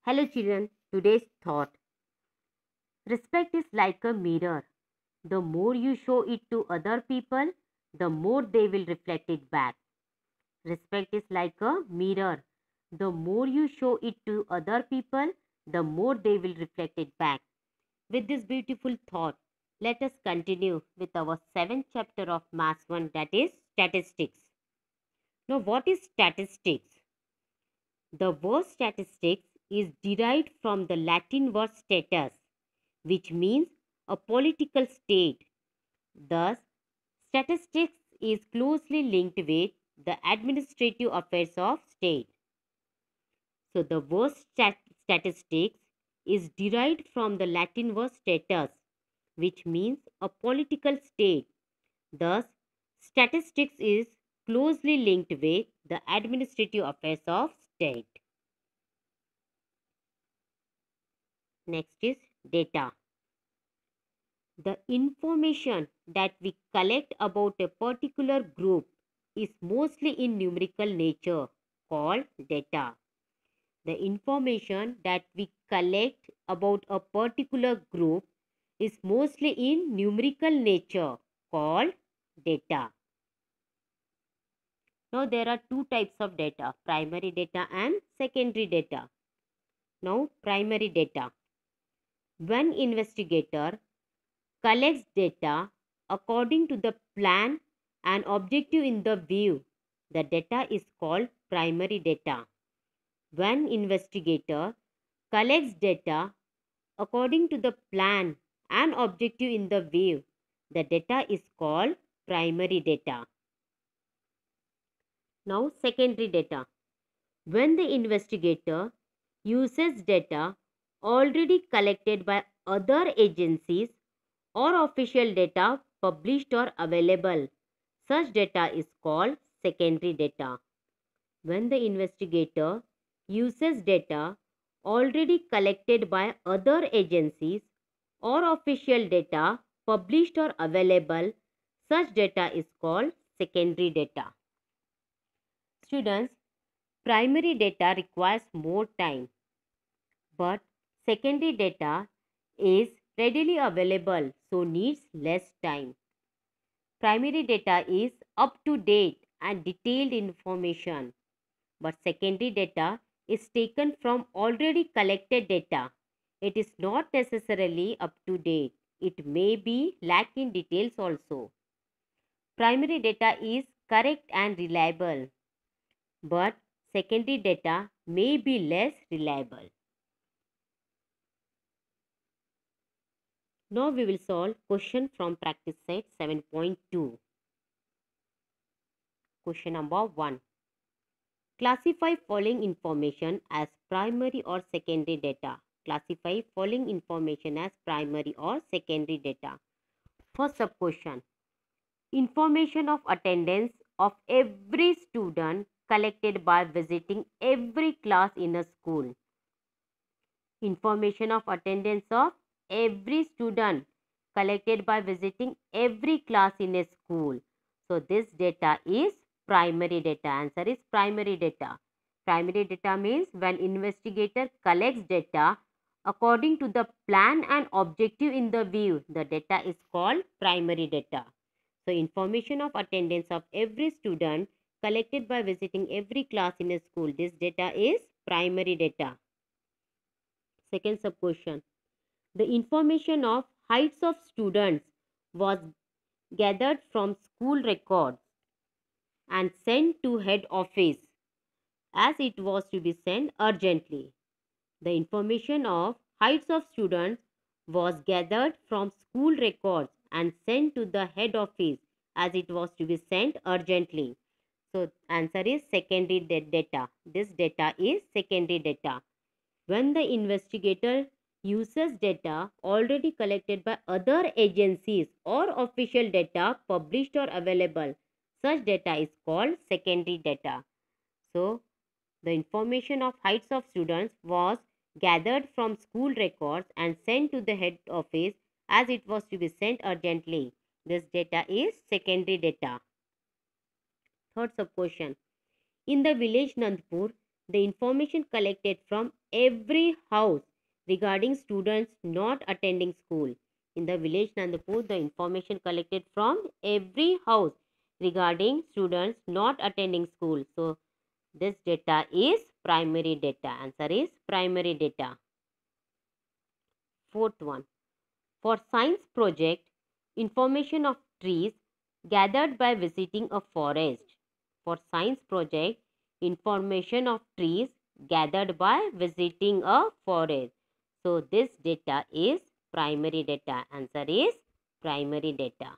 Hello children, today's thought. Respect is like a mirror. The more you show it to other people, the more they will reflect it back. Respect is like a mirror. The more you show it to other people, the more they will reflect it back. With this beautiful thought, let us continue with our seventh chapter of Maths 1, that is statistics. Now, what is statistics? The word statistics is derived from the Latin word status, which means a political state. Thus, statistics is closely linked with the administrative affairs of state. So, the word statistics is derived from the Latin word status, which means a political state. Thus, statistics is closely linked with the administrative affairs of state. Next is data. The information that we collect about a particular group is mostly in numerical nature, called data. The information that we collect about a particular group is mostly in numerical nature, called data. Now there are two types of data, primary data and secondary data. Now primary data. One investigator collects data according to the plan and objective in the view. The data is called primary data. When investigator collects data according to the plan and objective in the view, the data is called primary data. Now secondary data. When the investigator uses data already collected by other agencies or official data published or available, such data is called secondary data. When the investigator uses data already collected by other agencies or official data published or available, such data is called secondary data. Students, primary data requires more time, but secondary data is readily available, so needs less time. Primary data is up to date and detailed information, but secondary data is taken from already collected data. It is not necessarily up to date. It may be lacking details also. Primary data is correct and reliable, but secondary data may be less reliable. Now we will solve question from practice set 7.2. Question number 1. Classify following information as primary or secondary data. Classify following information as primary or secondary data. First sub question. Information of attendance of every student collected by visiting every class in a school. Information of attendance of every student collected by visiting every class in a school. So this data is primary data. Answer is primary data. Primary data means when investigator collects data according to the plan and objective in the view, the data is called primary data. So information of attendance of every student collected by visiting every class in a school, this data is primary data. Second sub question. The information of heights of students was gathered from school records and sent to head office as it was to be sent urgently. The information of heights of students was gathered from school records and sent to the head office as it was to be sent urgently. So answer is secondary data. This data is secondary data. When the investigator uses data already collected by other agencies or official data published or available, such data is called secondary data. So, the information of heights of students was gathered from school records and sent to the head office as it was to be sent urgently. This data is secondary data. Third sub question. In the village Nandpur, the information collected from every house regarding students not attending school. In the village Nandapur, the information collected from every house regarding students not attending school. So, this data is primary data. Answer is primary data. Fourth one. For science project, information of trees gathered by visiting a forest. For science project, information of trees gathered by visiting a forest. So, this data is primary data. Answer is primary data.